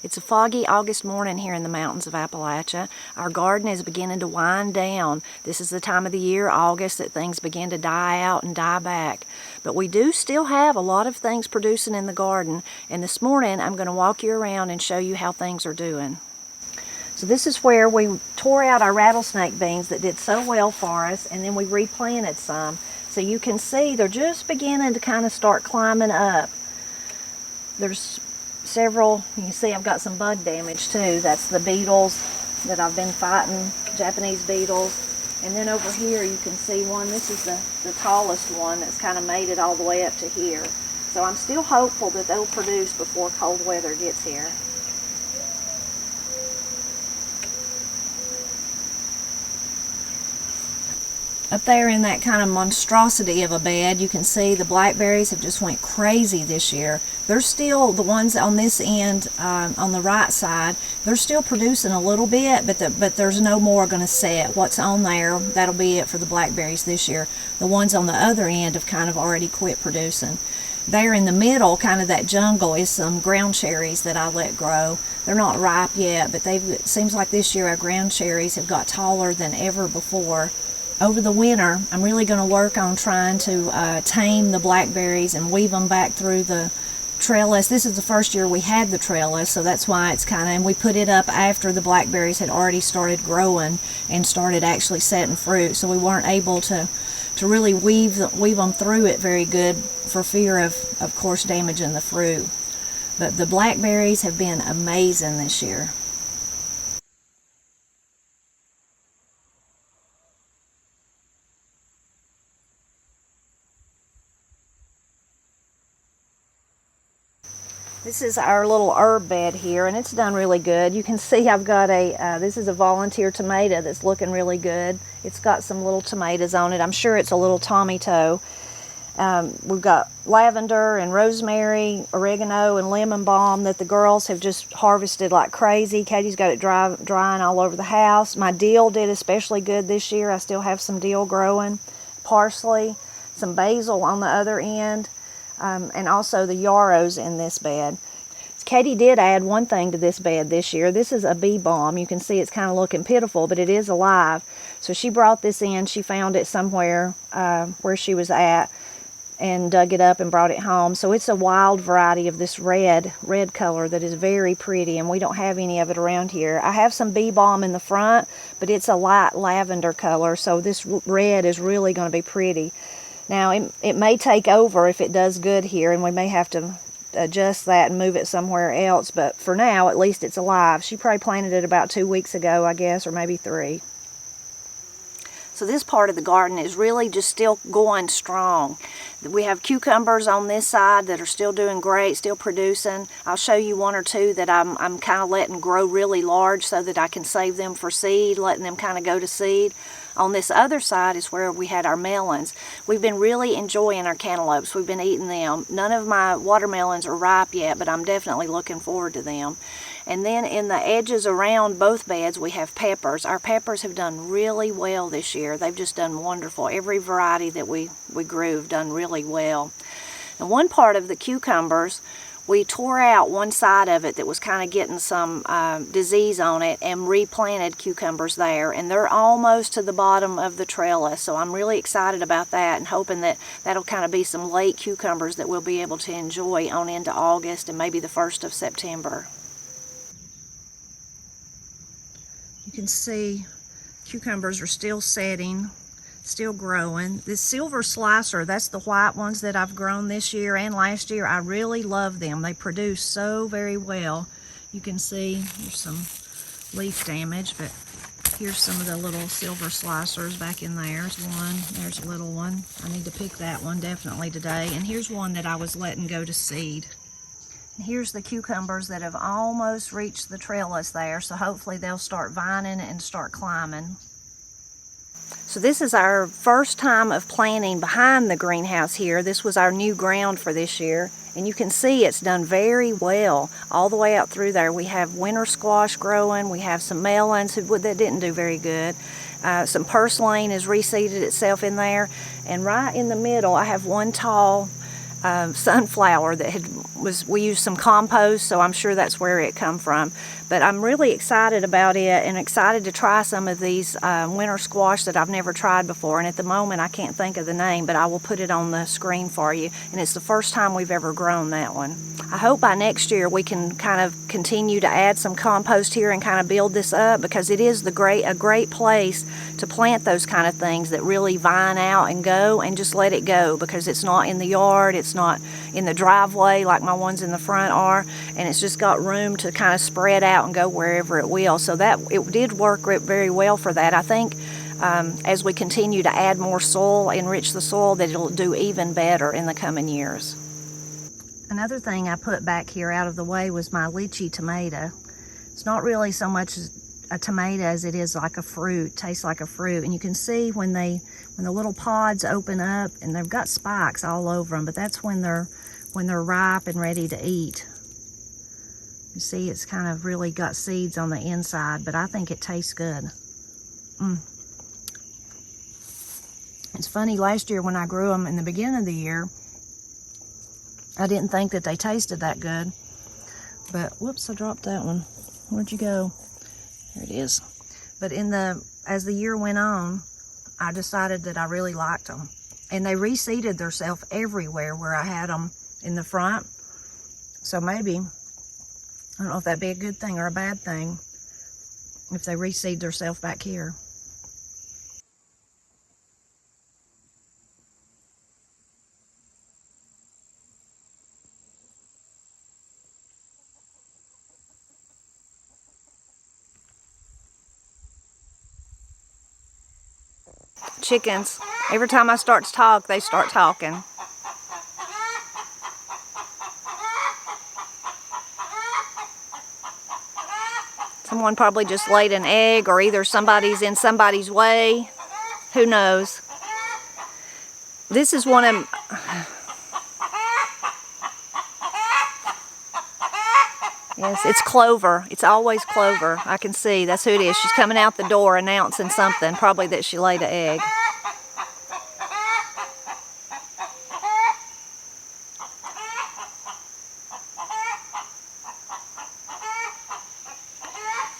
It's a foggy August morning here in the mountains of Appalachia. Our garden is beginning to wind down. This is the time of the year, August, that things begin to die out and die back. But we do still have a lot of things producing in the garden, and this morning I'm going to walk you around and show you how things are doing. So this is where we tore out our rattlesnake beans that did so well for us, and then we replanted some. So you can see they're just beginning to kind of start climbing up. There's several, you can see I've got some bug damage too. That's the beetles that I've been fighting, Japanese beetles. And then over here you can see one, this is the tallest one that's kind of made it all the way up to here. So I'm still hopeful that they'll produce before cold weather gets here. Up there in that kind of monstrosity of a bed, you can see the blackberries have just went crazy this year. They're still, the ones on this end, on the right side, they're still producing a little bit, but there's no more going to set. What's on there, that'll be it for the blackberries this year. The ones on the other end have kind of already quit producing. There in the middle, kind of that jungle, is some ground cherries that I let grow. They're not ripe yet, but it seems like this year our ground cherries have got taller than ever before. Over the winter, I'm really going to work on trying to tame the blackberries and weave them back through the trellis. This is the first year we had the trellis, so that's why it's kind of, and we put it up after the blackberries had already started growing and started actually setting fruit, so we weren't able to really weave them through it very good for fear of course, damaging the fruit. But the blackberries have been amazing this year. This is our little herb bed here, and it's done really good. You can see I've got this is a volunteer tomato that's looking really good. It's got some little tomatoes on it. I'm sure it's a little tomato. We've got lavender and rosemary, oregano, and lemon balm that the girls have just harvested like crazy. Katie's got it drying all over the house. My dill did especially good this year. I still have some dill growing. Parsley, some basil on the other end. And also the yarrows in this bed. Katie did add one thing to this bed this year. This is a bee balm. You can see it's kind of looking pitiful, but it is alive. So she brought this in. She found it somewhere where she was at and dug it up and brought it home. So it's a wild variety of this red color that is very pretty, and we don't have any of it around here. I have some bee balm in the front, but it's a light lavender color, so this red is really going to be pretty. Now, it may take over if it does good here, and we may have to adjust that and move it somewhere else, but for now, at least it's alive. She probably planted it about 2 weeks ago, I guess, or maybe 3. So this part of the garden is really just still going strong. We have cucumbers on this side that are still doing great, still producing. I'll show you one or two that I'm kind of letting grow really large so that I can save them for seed, letting them kind of go to seed. On this other side is where we had our melons. We've been really enjoying our cantaloupes. We've been eating them. None of my watermelons are ripe yet, but I'm definitely looking forward to them. And then in the edges around both beds, we have peppers. Our peppers have done really well this year. They've just done wonderful. Every variety that we grew have done really well. And one part of the cucumbers, we tore out one side of it that was kind of getting some disease on it and replanted cucumbers there, and they're almost to the bottom of the trellis, so I'm really excited about that and hoping that that'll kind of be some late cucumbers that we'll be able to enjoy on into August and maybe the 1st of September. You can see cucumbers are still setting, still growing. This silver slicer, that's the white ones that I've grown this year and last year. I really love them. They produce so very well. You can see there's some leaf damage, but here's some of the little silver slicers back in there. There's one, there's a little one. I need to pick that one definitely today. And here's one that I was letting go to seed. And here's the cucumbers that have almost reached the trellis there, so hopefully they'll start vining and start climbing. So this is our first time of planting behind the greenhouse here. This was our new ground for this year. And you can see it's done very well all the way out through there. We have winter squash growing. We have some melons that didn't do very good. Some purslane has reseeded itself in there. And right in the middle, I have one tall sunflower that we used some compost, so I'm sure that's where it come from. But I'm really excited about it and excited to try some of these winter squash that I've never tried before. And at the moment I can't think of the name, but I will put it on the screen for you. And it's the first time we've ever grown that one. I hope by next year we can kind of continue to add some compost here and kind of build this up, because it is a great place to plant those kind of things that really vine out and go, and just let it go, because it's not in the yard, it's not in the driveway like my ones in the front are, and it's just got room to kind of spread out and go wherever it will. So that it did work very well for that. I think as we continue to add more soil, enrich the soil, that it'll do even better in the coming years. Another thing I put back here out of the way was my lychee tomato. It's not really so much a tomato as it is like a fruit, tastes like a fruit. And you can see when the little pods open up, and they've got spikes all over them, but that's when they're ripe and ready to eat. You see it's kind of really got seeds on the inside, but I think it tastes good. It's funny, last year when I grew them in the beginning of the year, I didn't think that they tasted that good. But whoops, I dropped that one. Where'd you go? There it is. But as the year went on, I decided that I really liked them. And they reseeded themselves everywhere where I had them in the front. So maybe, I don't know if that'd be a good thing or a bad thing, if they reseed themselves back here. Chickens, every time I start to talk, they start talking. Someone probably just laid an egg, or either somebody's in somebody's way. Who knows? This is one of... Yes, it's Clover. It's always Clover. I can see. That's who it is. She's coming out the door announcing something. Probably that she laid an egg.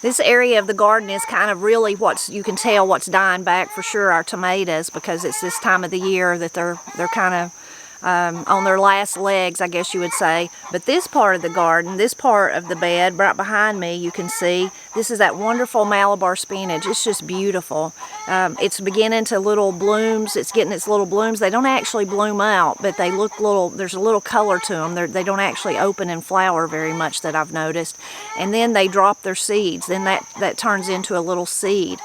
This area of the garden is kind of really you can tell what's dying back for sure, our tomatoes, because it's this time of the year that they're kind of on their last legs, I guess you would say. But this part of the garden, this part of the bed right behind me, you can see this is that wonderful Malabar spinach. It's just beautiful. It's beginning to little blooms. It's getting its little blooms. They don't actually bloom out, but they look little. There's a little color to them. They don't actually open and flower very much, that I've noticed. And then they drop their seeds. Then that turns into a little seed.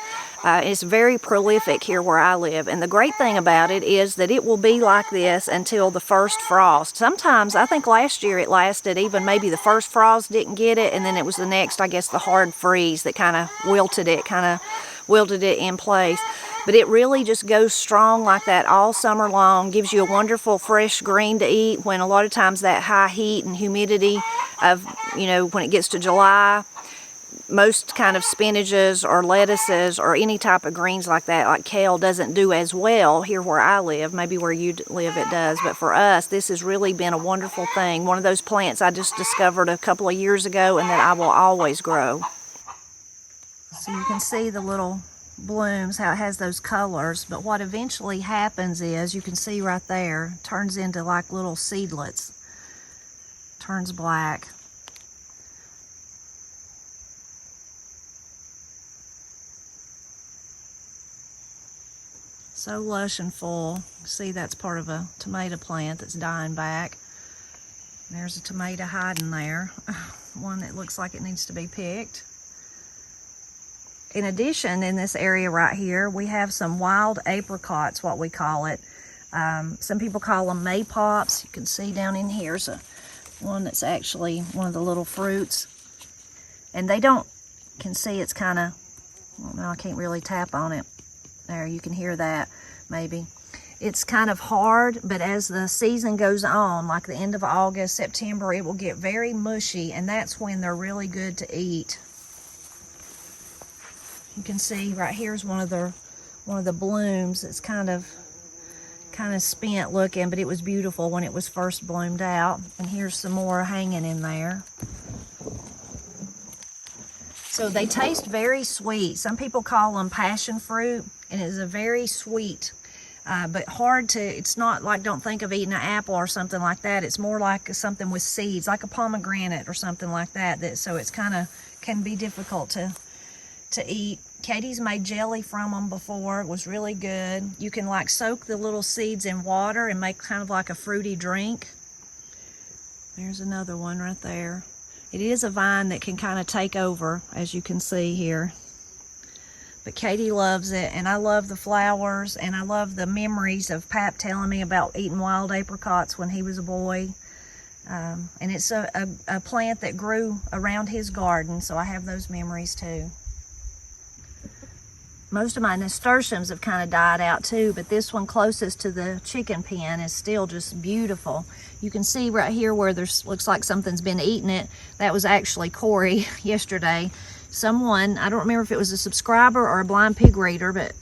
It's very prolific here where I live, and the great thing about it is that it will be like this until the first frost. Sometimes, I think last year it lasted, even maybe the first frost didn't get it, and then it was the next, I guess, the hard freeze that kind of wilted it in place. But it really just goes strong like that all summer long, gives you a wonderful fresh green to eat, when a lot of times that high heat and humidity of, when it gets to July, most kind of spinaches or lettuces or any type of greens like that, like kale, doesn't do as well here where I live. Maybe where you live it does, but for us, this has really been a wonderful thing. One of those plants I just discovered a couple of years ago and that I will always grow. So you can see the little blooms, how it has those colors, but what eventually happens is, you can see right there, turns into like little seedlets, turns black. So lush and full. See, that's part of a tomato plant that's dying back. There's a tomato hiding there, one that looks like it needs to be picked. In addition, in this area right here, we have some wild apricots, what we call it. Some people call them maypops. You can see down in here's one that's actually one of the little fruits. And they can see it's kind of, well, I can't really tap on it. There, you can hear that, maybe. It's kind of hard, but as the season goes on, like the end of August, September, it will get very mushy, and that's when they're really good to eat. You can see right here's one of the blooms. It's kind of kind of spent looking, but it was beautiful when it was first bloomed out. And here's some more hanging in there. So they taste very sweet. Some people call them passion fruit, and it's a very sweet, but hard to, it's not like, don't think of eating an apple or something like that. It's more like something with seeds, like a pomegranate or something like that. So it's kind of, can be difficult to eat. Katie's made jelly from them before. It was really good. You can like soak the little seeds in water and make kind of like a fruity drink. There's another one right there. It is a vine that can kind of take over, as you can see here. But Katie loves it, and I love the flowers, and I love the memories of Pap telling me about eating wild apricots when he was a boy. And it's a plant that grew around his garden, so I have those memories too. Most of my nasturtiums have kind of died out too, but this one closest to the chicken pen is still just beautiful. You can see right here where there's looks like something's been eating it. That was actually Corey yesterday. Someone, I don't remember if it was a subscriber or a blind pig reader, but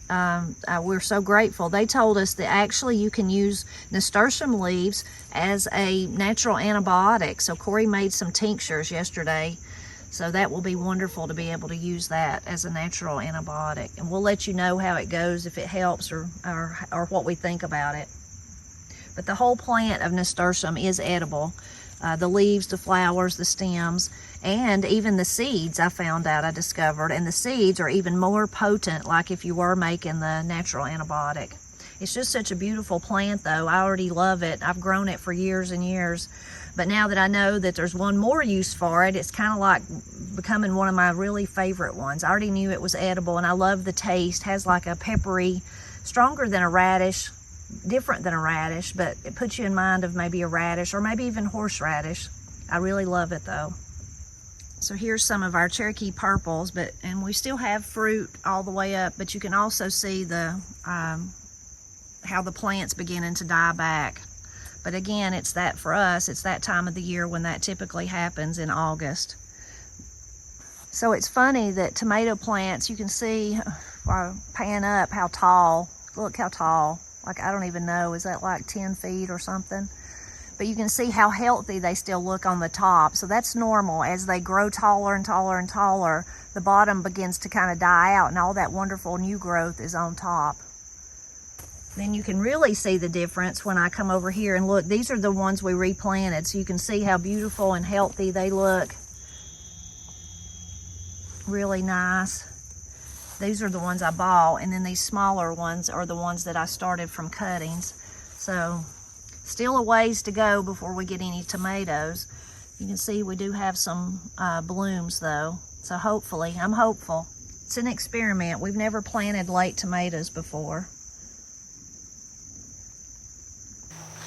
we're so grateful. They told us that actually you can use nasturtium leaves as a natural antibiotic. So Corey made some tinctures yesterday. So that will be wonderful to be able to use that as a natural antibiotic. And we'll let you know how it goes, if it helps or what we think about it. But the whole plant of nasturtium is edible. The leaves, the flowers, the stems, and even the seeds I discovered. And the seeds are even more potent, like if you were making the natural antibiotic. It's just such a beautiful plant though. I already love it. I've grown it for years and years. But now that I know that there's one more use for it, it's kind of like becoming one of my really favorite ones. I already knew it was edible, and I love the taste. Has like a peppery, stronger than a radish, different than a radish, but it puts you in mind of maybe a radish or maybe even horseradish. I really love it though. So here's some of our Cherokee purples, and we still have fruit all the way up, but you can also see the how the plant's beginning to die back. But again, it's that for us, it's that time of the year when that typically happens in August. So it's funny that tomato plants, you can see, if I pan up, how tall, look how tall. Like, I don't even know, is that like 10 feet or something? But you can see how healthy they still look on the top. So that's normal. As they grow taller and taller and taller, the bottom begins to kind of die out, and all that wonderful new growth is on top. Then you can really see the difference when I come over here and look. These are the ones we replanted, so you can see how beautiful and healthy they look. Really nice. These are the ones I bought, and then these smaller ones are the ones that I started from cuttings. So still a ways to go before we get any tomatoes. You can see we do have some blooms though, so hopefully, I'm hopeful. It's an experiment. We've never planted late tomatoes before.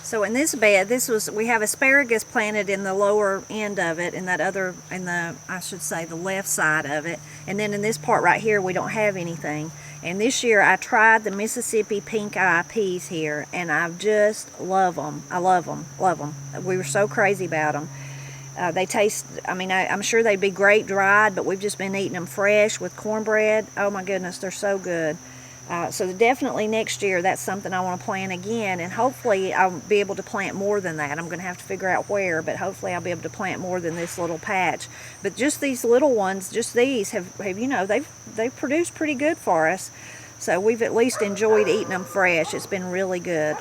So in this bed, we have asparagus planted in the lower end of it, I should say the left side of it. And then in this part right here, we don't have anything. And this year I tried the Mississippi pink eye peas here, and I just love them. I love them, love them. We were so crazy about them. They taste, I'm sure they'd be great dried, but we've just been eating them fresh with cornbread. Oh my goodness, they're so good. So definitely next year, that's something I want to plant again, and hopefully I'll be able to plant more than that. I'm going to have to figure out where, but hopefully I'll be able to plant more than this little patch. But just these little ones, just these have they've produced pretty good for us. So we've at least enjoyed eating them fresh. It's been really good.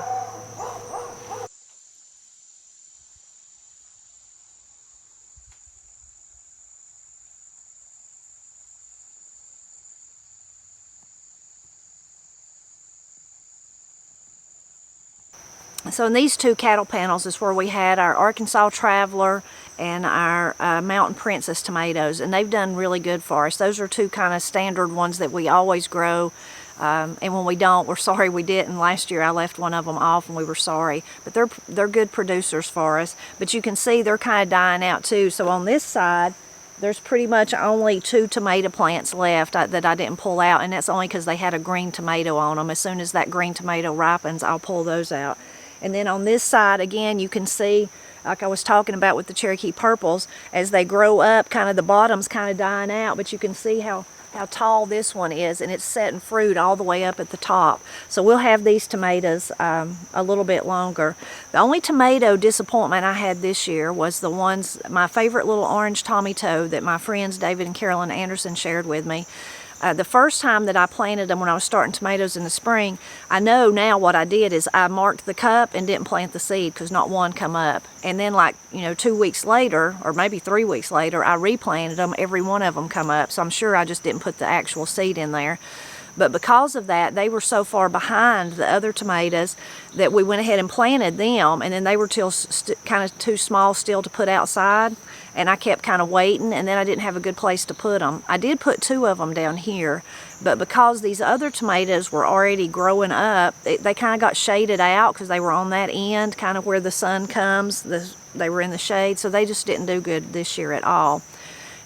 So in these two cattle panels is where we had our Arkansas Traveler and our Mountain Princess tomatoes, and they've done really good for us. Those are two kind of standard ones that we always grow, and when we don't, we're sorry we didn't. Last year I left one of them off and we were sorry, but they're good producers for us. But you can see they're kind of dying out too. So on this side, there's pretty much only 2 tomato plants left that I didn't pull out, and that's only because they had a green tomato on them. As soon as that green tomato ripens, I'll pull those out. And then on this side, again, you can see, like I was talking about with the Cherokee purples, as they grow up, kind of the bottom's kind of dying out, but you can see how how tall this one is, and it's setting fruit all the way up at the top. So we'll have these tomatoes a little bit longer. The only tomato disappointment I had this year was the ones, my favorite little orange tomato that my friends David and Carolyn Anderson shared with me. The first time that I planted them when I was starting tomatoes in the spring, I know now what I did is I marked the cup and didn't plant the seed because not one come up. And then 2 weeks later, or maybe 3 weeks later, I replanted them, every one of them come up. So I'm sure I just didn't put the actual seed in there. But because of that, they were so far behind the other tomatoes that we went ahead and planted them, and then they were kind of too small still to put outside, and I kept kind of waiting, and then I didn't have a good place to put them. I did put 2 of them down here, but because these other tomatoes were already growing up, they kind of got shaded out because they were on that end, kind of where the sun comes. They were in the shade, so they just didn't do good this year at all.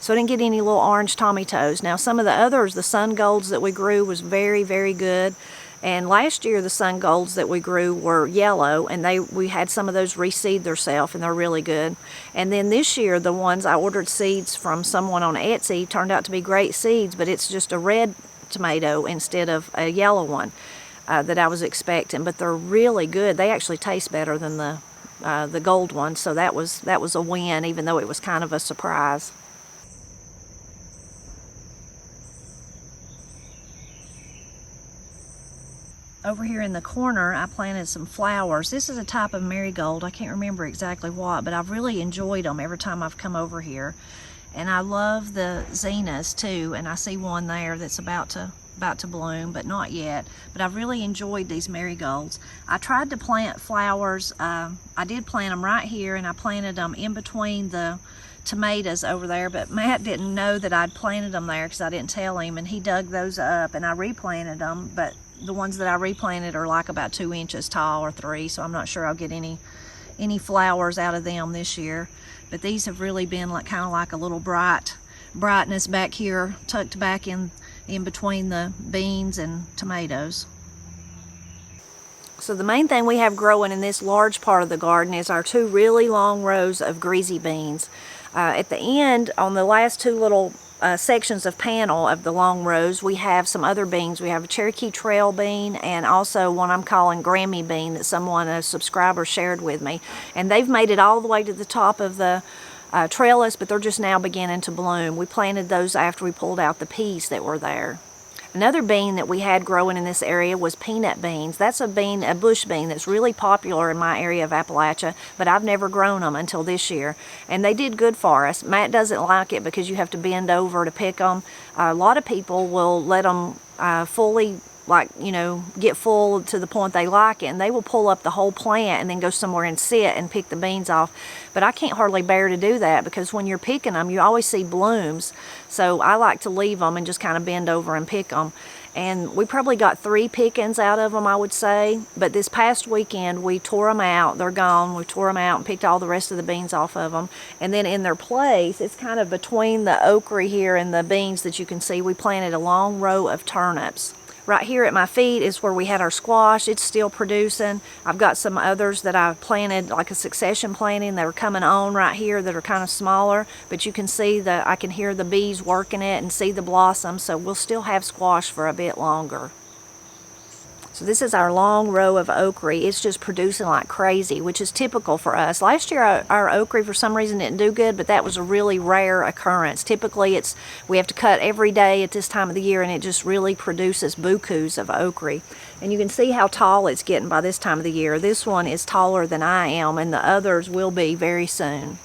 So I didn't get any little orange tomatoes. Now some of the others, the sun golds that we grew was very, very good. And last year the sun golds that we grew were yellow, and we had some of those reseed themselves, and they're really good. And then this year the ones I ordered seeds from someone on Etsy turned out to be great seeds, but it's just a red tomato instead of a yellow one that I was expecting. But they're really good. They actually taste better than the gold ones, so that was a win, even though it was kind of a surprise. Over here in the corner, I planted some flowers. This is a type of marigold. I can't remember exactly what, but I've really enjoyed them every time I've come over here. And I love the zinnias too, and I see one there that's about to bloom, but not yet. But I've really enjoyed these marigolds. I tried to plant flowers. I did plant them right here, and I planted them in between the tomatoes over there, but Matt didn't know that I'd planted them there because I didn't tell him, and he dug those up, and I replanted them, but the ones that I replanted are like about 2 inches tall or 3, so I'm not sure I'll get any flowers out of them this year. But these have really been kind of like a little brightness back here, tucked back in between the beans and tomatoes. So the main thing we have growing in this large part of the garden is our 2 really long rows of greasy beans. At the end, on the last 2 little sections of panel of the long rows, we have some other beans. We have a Cherokee trail bean and also one I'm calling Grammy bean that a subscriber shared with me. And they've made it all the way to the top of the trellis, but they're just now beginning to bloom. We planted those after we pulled out the peas that were there. Another bean that we had growing in this area was peanut beans. That's a bush bean that's really popular in my area of Appalachia, but I've never grown them until this year. And they did good for us. Matt doesn't like it because you have to bend over to pick them. A lot of people will let them fully, get full to the point they like it, and they will pull up the whole plant and then go somewhere and sit and pick the beans off. But I can't hardly bear to do that because when you're picking them, you always see blooms. So I like to leave them and just kind of bend over and pick them. And we probably got 3 pickings out of them, I would say. But this past weekend, we tore them out. They're gone. We tore them out and picked all the rest of the beans off of them. And then in their place, it's kind of between the okra here and the beans that you can see, we planted a long row of turnips. Right here at my feet is where we had our squash. It's still producing. I've got some others that I planted, like a succession planting, that are coming on right here that are kind of smaller, but you can see I can hear the bees working it and see the blossoms, so we'll still have squash for a bit longer. So this is our long row of okra. It's just producing like crazy, which is typical for us. Last year our okra for some reason didn't do good, but that was a really rare occurrence. Typically we have to cut every day at this time of the year, and it just really produces bukus of okra. And you can see how tall it's getting by this time of the year. This one is taller than I am, and the others will be very soon.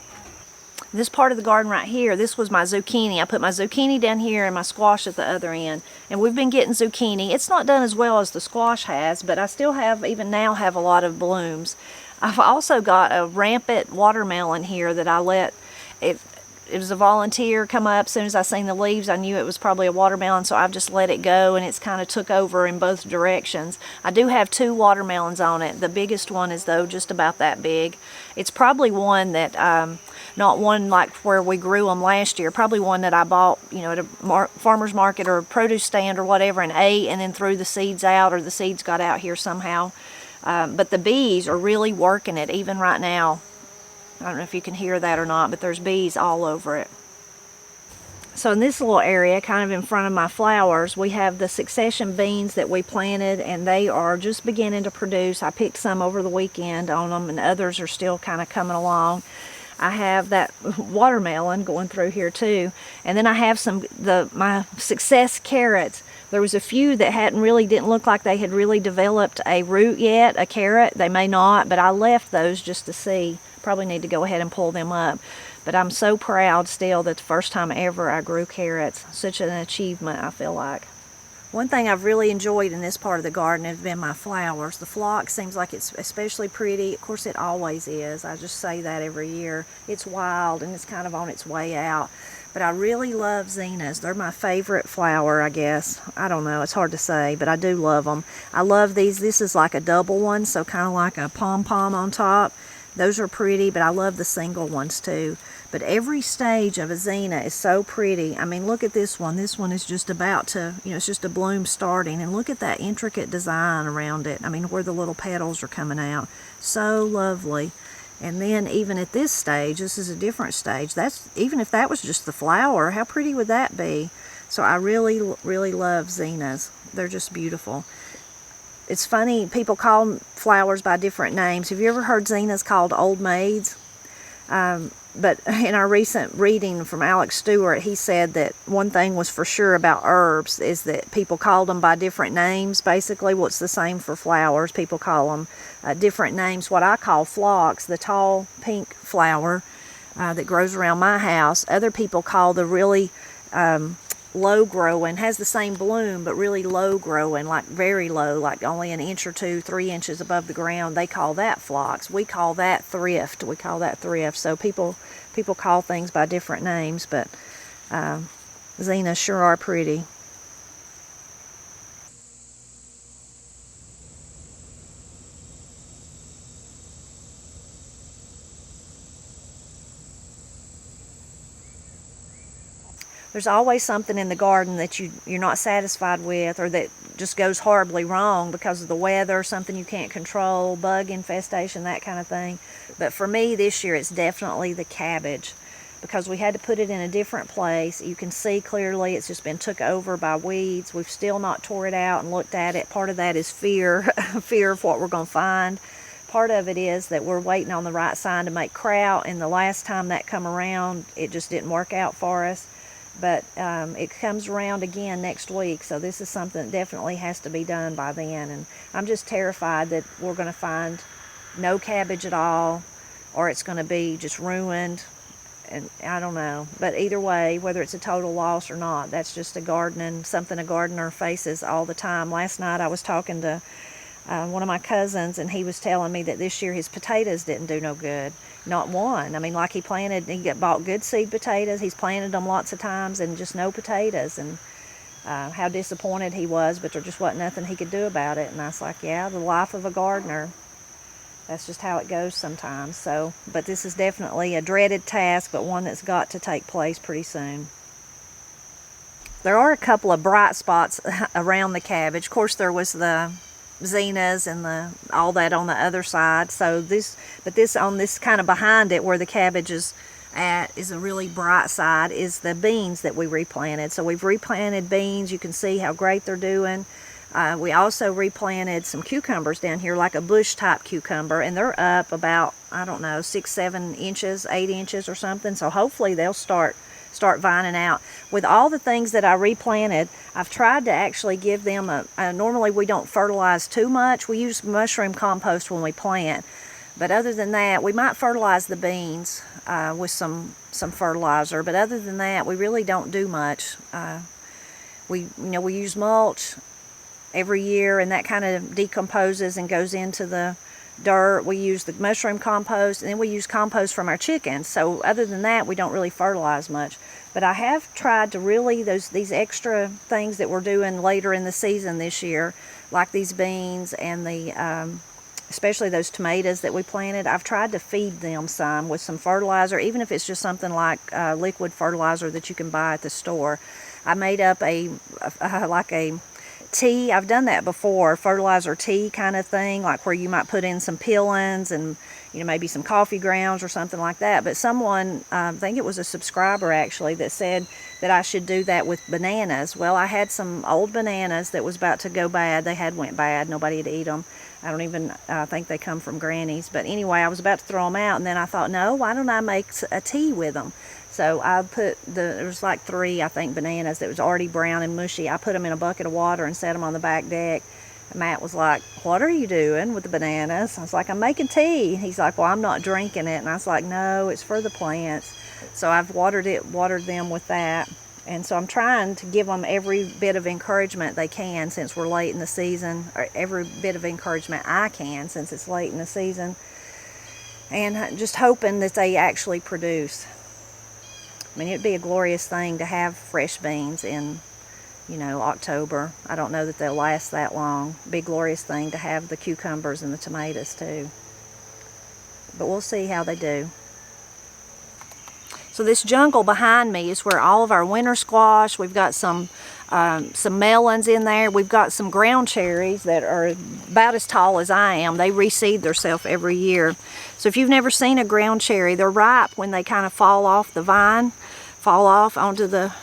This part of the garden right here, this was my zucchini. I put my zucchini down here and my squash at the other end. And we've been getting zucchini. It's not done as well as the squash has, but I still even now have a lot of blooms. I've also got a rampant watermelon here that I let, it was a volunteer come up. As soon as I seen the leaves, I knew it was probably a watermelon, so I've just let it go, and it's kind of took over in both directions. I do have 2 watermelons on it. The biggest one is, though, just about that big. It's probably one that, not one like where we grew them last year, probably one that I bought, at a farmer's market or a produce stand or whatever, and ate and then threw the seeds out, or the seeds got out here somehow. But the bees are really working it even right now. I don't know if you can hear that or not, but there's bees all over it. So in this little area, kind of in front of my flowers, we have the succession beans that we planted, and they are just beginning to produce. I picked some over the weekend on them, and others are still kind of coming along. I have that watermelon going through here too, and then I have my success carrots. There was a few that didn't look like they had really developed a root yet, a carrot. They may not, but I left those just to see. Probably need to go ahead and pull them up. But I'm so proud still that the first time ever I grew carrots. Such an achievement, I feel like. One thing I've really enjoyed in this part of the garden has been my flowers. The phlox seems like it's especially pretty. Of course, it always is. I just say that every year. It's wild and it's kind of on its way out. But I really love zinnias. They're my favorite flower, I guess. I don't know. It's hard to say, but I do love them. I love these. This is like a double one, so kind of like a pom-pom on top. Those are pretty, but I love the single ones too. But every stage of a zinnia is so pretty. I mean, look at this one. This one is just about to, it's just a bloom starting. And look at that intricate design around it. I mean, where the little petals are coming out. So lovely. And then even at this stage, this is a different stage. Even if that was just the flower, how pretty would that be? So I really, really love zinnias. They're just beautiful. It's funny, people call flowers by different names. Have you ever heard zinnias called old maids? But in our recent reading from Alex Stewart, he said that one thing was for sure about herbs is that people called them by different names. Basically, what's the same for flowers? People call them different names. What I call phlox, the tall pink flower that grows around my house, other people call the really low growing, has the same bloom but really low growing, like very low, like only an inch or 2, 3 inches above the ground. They call that phlox. We call that thrift. So people call things by different names, but zinnias sure are pretty. There's always something in the garden that you're not satisfied with, or that just goes horribly wrong because of the weather, something you can't control, bug infestation, that kind of thing. But for me this year, it's definitely the cabbage, because we had to put it in a different place. You can see clearly it's just been took over by weeds. We've still not tore it out and looked at it. Part of that is fear, fear of what we're going to find. Part of it is that we're waiting on the right sign to make kraut, and the last time that come around, it just didn't work out for us. But it comes around again next week, so this is something that definitely has to be done by then. And I'm just terrified that we're going to find no cabbage at all, or it's going to be just ruined, and I don't know. But either way, whether it's a total loss or not, that's just something a gardener faces all the time. Last night I was talking to one of my cousins, and he was telling me that this year his potatoes didn't do no good. Not one. I mean, like he bought good seed potatoes. He's planted them lots of times and just no potatoes. And how disappointed he was, but there just wasn't nothing he could do about it. And I was like, yeah, the life of a gardener. That's just how it goes sometimes. So, but this is definitely a dreaded task, but one that's got to take place pretty soon. There are a couple of bright spots around the cabbage. Of course, there was the zinnias and all that on the other side. So this on this kind of behind it where the cabbage is at is a really bright side, is the beans that we replanted. So we've replanted beans. You can see how great they're doing. We also replanted some cucumbers down here, like a bush type cucumber, and they're up about, I don't know, 6, 7 inches, 8 inches or something. So hopefully they'll start vining out. With all the things that I replanted, I've tried to actually give them normally we don't fertilize too much. We use mushroom compost when we plant. But other than that, we might fertilize the beans with some fertilizer. But other than that, we really don't do much. We use mulch every year, and that kind of decomposes and goes into the dirt. We use the mushroom compost, and then we use compost from our chickens. So other than that, we don't really fertilize much. But I have tried to really, these extra things that we're doing later in the season this year, like these beans and especially those tomatoes that we planted, I've tried to feed them some with some fertilizer, even if it's just something like liquid fertilizer that you can buy at the store. I made up like a tea. I've done that before, fertilizer tea kind of thing, like where you might put in some peelings and, you know, maybe some coffee grounds or something like that. But someone, I think it was a subscriber actually, that said that I should do that with bananas. Well, I had some old bananas that was about to go bad. They had went bad. Nobody had eat them. I don't even think they come from Granny's. But anyway, I was about to throw them out, and then I thought, no, why don't I make a tea with them? So I put there was like 3, I think, bananas that was already brown and mushy. I put them in a bucket of water and set them on the back deck. Matt was like, what are you doing with the bananas? I was like, I'm making tea. He's like, well, I'm not drinking it. And I was like, no, it's for the plants. So I've watered them with that. And so I'm trying to give them every bit of encouragement they can since we're late in the season, or every bit of encouragement I can since it's late in the season. And just hoping that they actually produce. I mean, it'd be a glorious thing to have fresh beans in, you know, October. I don't know that they'll last that long. It'd be a glorious thing to have the cucumbers and the tomatoes too. But we'll see how they do. So this jungle behind me is where all of our winter squash, we've got some melons in there. We've got some ground cherries that are about as tall as I am. They reseed themselves every year. So if you've never seen a ground cherry, they're ripe when they kind of fall off the vine, fall off onto the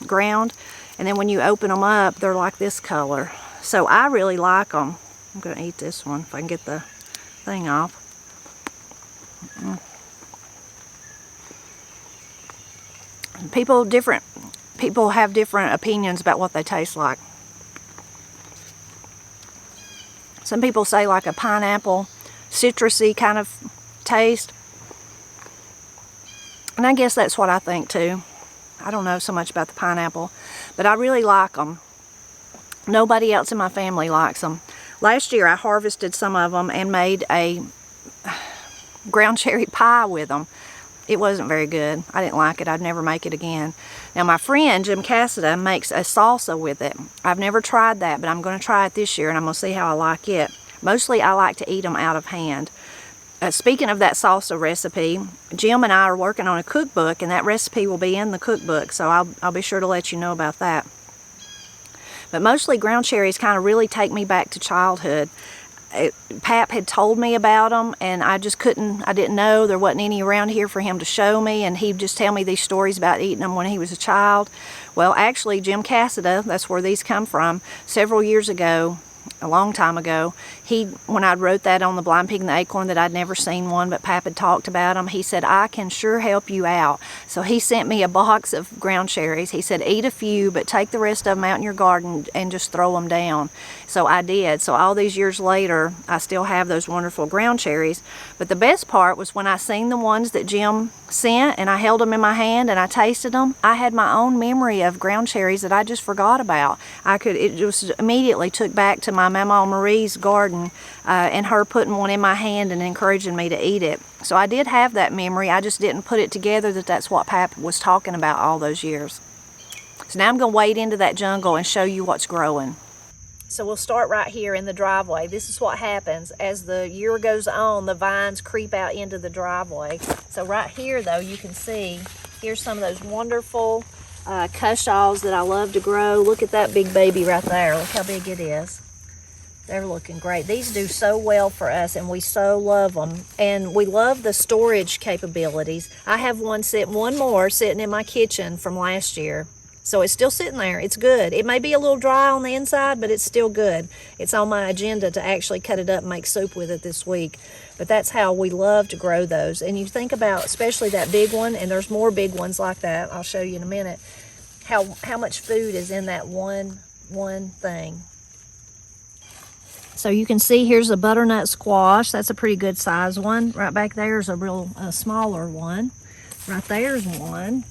ground. And then when you open them up, they're like this color. So I really like them. I'm going to eat this one if I can get the thing off. People have different opinions about what they taste like. Some people say like a pineapple, citrusy kind of taste. And I guess that's what I think too. I don't know so much about the pineapple, but I really like them. Nobody else in my family likes them. Last year I harvested some of them and made a ground cherry pie with them. It wasn't very good. I didn't like it. I'd never make it again. Now my friend Jim Cassida makes a salsa with it. I've never tried that, but I'm going to try it this year and I'm going to see how I like it. Mostly I like to eat them out of hand. Speaking of that salsa recipe, Jim and I are working on a cookbook, and that recipe will be in the cookbook, so I'll be sure to let you know about that. But mostly ground cherries kind of really take me back to childhood. Pap had told me about them, and I didn't know. There wasn't any around here for him to show me, and he'd just tell me these stories about eating them when he was a child. Well, actually, Jim Cassida, that's where these come from, several years ago, a long time ago, when I wrote that on the Blind Pig and the Acorn that I'd never seen one, but Pap had talked about them, he said, I can sure help you out. So he sent me a box of ground cherries. He said, eat a few, but take the rest of them out in your garden and just throw them down. So I did. So all these years later, I still have those wonderful ground cherries. But the best part was when I seen the ones that Jim sent and I held them in my hand and I tasted them, I had my own memory of ground cherries that I just forgot about. It just immediately took back to my Mama Marie's garden and her putting one in my hand and encouraging me to eat it. So I did have that memory. I just didn't put it together that that's what Pap was talking about all those years. So now I'm going to wade into that jungle and show you what's growing. So we'll start right here in the driveway. This is what happens as the year goes on, the vines creep out into the driveway. So right here though, you can see, here's some of those wonderful cushaws that I love to grow. Look at that big baby right there. Look how big it is. They're looking great. These do so well for us, and we so love them. And we love the storage capabilities. I have one more sitting in my kitchen from last year. So it's still sitting there. It's good. It may be a little dry on the inside, but it's still good. It's on my agenda to actually cut it up and make soup with it this week. But that's how we love to grow those. And you think about, especially that big one, and there's more big ones like that. I'll show you in a minute how much food is in that one thing. So you can see here's a butternut squash. That's a pretty good size one. Right back there is a real smaller one. Right there's one.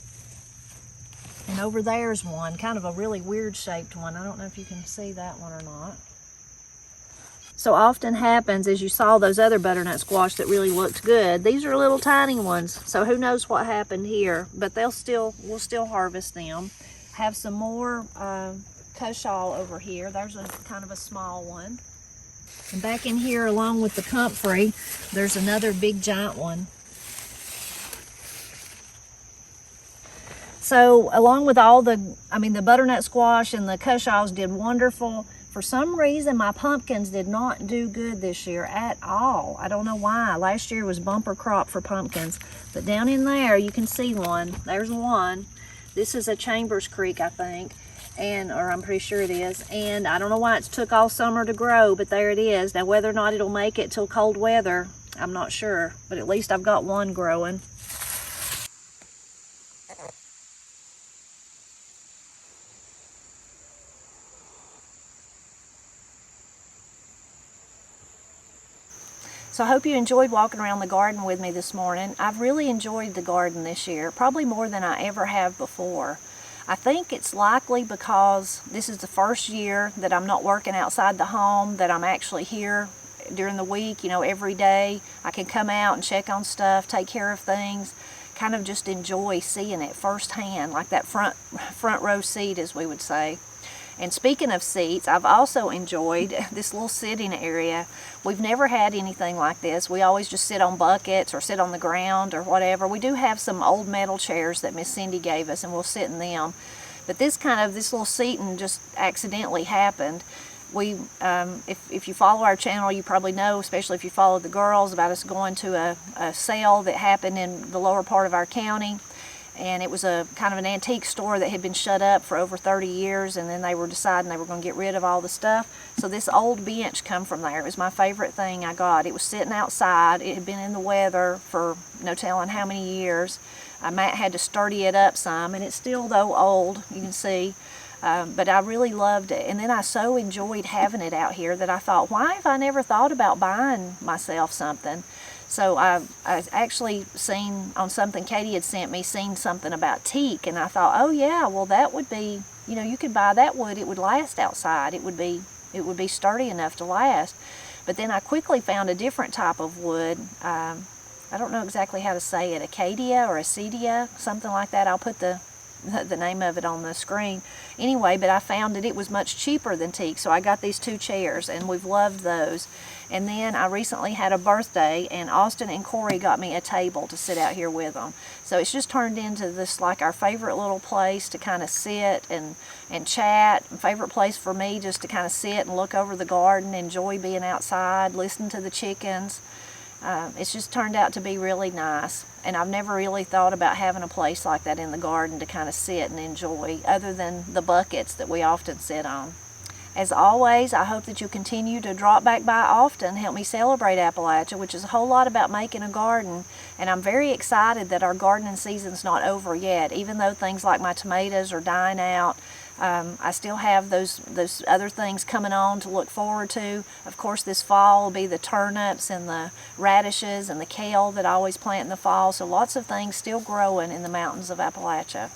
And over there's one, kind of a really weird shaped one. I don't know if you can see that one or not. So often happens, as you saw those other butternut squash that really looked good, these are little tiny ones. So who knows what happened here, but we'll still harvest them. Have some more cushaw over here. There's a kind of a small one. And back in here, along with the comfrey, there's another big giant one. So along with all the butternut squash and the cushaws did wonderful. For some reason, my pumpkins did not do good this year at all. I don't know why. Last year was bumper crop for pumpkins. But down in there, you can see one. There's one. This is a Chambers Creek, I think. Or I'm pretty sure it is. And I don't know why it's took all summer to grow, but there it is. Now, whether or not it'll make it till cold weather, I'm not sure. But at least I've got one growing. So I hope you enjoyed walking around the garden with me this morning. I've really enjoyed the garden this year, probably more than I ever have before. I think it's likely because this is the first year that I'm not working outside the home, that I'm actually here during the week, every day. I can come out and check on stuff, take care of things, kind of just enjoy seeing it firsthand, like that front row seat, as we would say. And speaking of seats, I've also enjoyed this little sitting area. We've never had anything like this. We always just sit on buckets or sit on the ground or whatever. We do have some old metal chairs that Miss Cindy gave us, and we'll sit in them. But this little seating just accidentally happened. If you follow our channel, you probably know, especially if you follow the girls, about us going to a sale that happened in the lower part of our county. And it was a kind of an antique store that had been shut up for over 30 years, and then they were deciding they were going to get rid of all the stuff. So this old bench come from there. It was my favorite thing I got. It was sitting outside. It had been in the weather for no telling how many years. Matt had to sturdy it up some, and it's still, though, old, you can see. But I really loved it. And then I so enjoyed having it out here that I thought, why have I never thought about buying myself something? So I actually seen on something Katie had sent me, seen something about teak, and I thought, oh yeah, well that would be, you could buy that wood. It would last outside. It would be sturdy enough to last. But then I quickly found a different type of wood. I don't know exactly how to say it, acacia or acedia, something like that. I'll put the name of it on the screen. Anyway, but I found that it was much cheaper than teak, so I got these 2 chairs, and we've loved those. And then I recently had a birthday, and Austin and Corey got me a table to sit out here with them. So it's just turned into this, like, our favorite little place to kind of sit and chat. Favorite place for me just to kind of sit and look over the garden, enjoy being outside, listen to the chickens. It's just turned out to be really nice, and I've never really thought about having a place like that in the garden to kind of sit and enjoy, other than the buckets that we often sit on. As always, I hope that you continue to drop back by often, help me celebrate Appalachia, which is a whole lot about making a garden, and I'm very excited that our gardening season's not over yet. Even though things like my tomatoes are dying out, I still have those other things coming on to look forward to. Of course, this fall will be the turnips and the radishes and the kale that I always plant in the fall. So lots of things still growing in the mountains of Appalachia.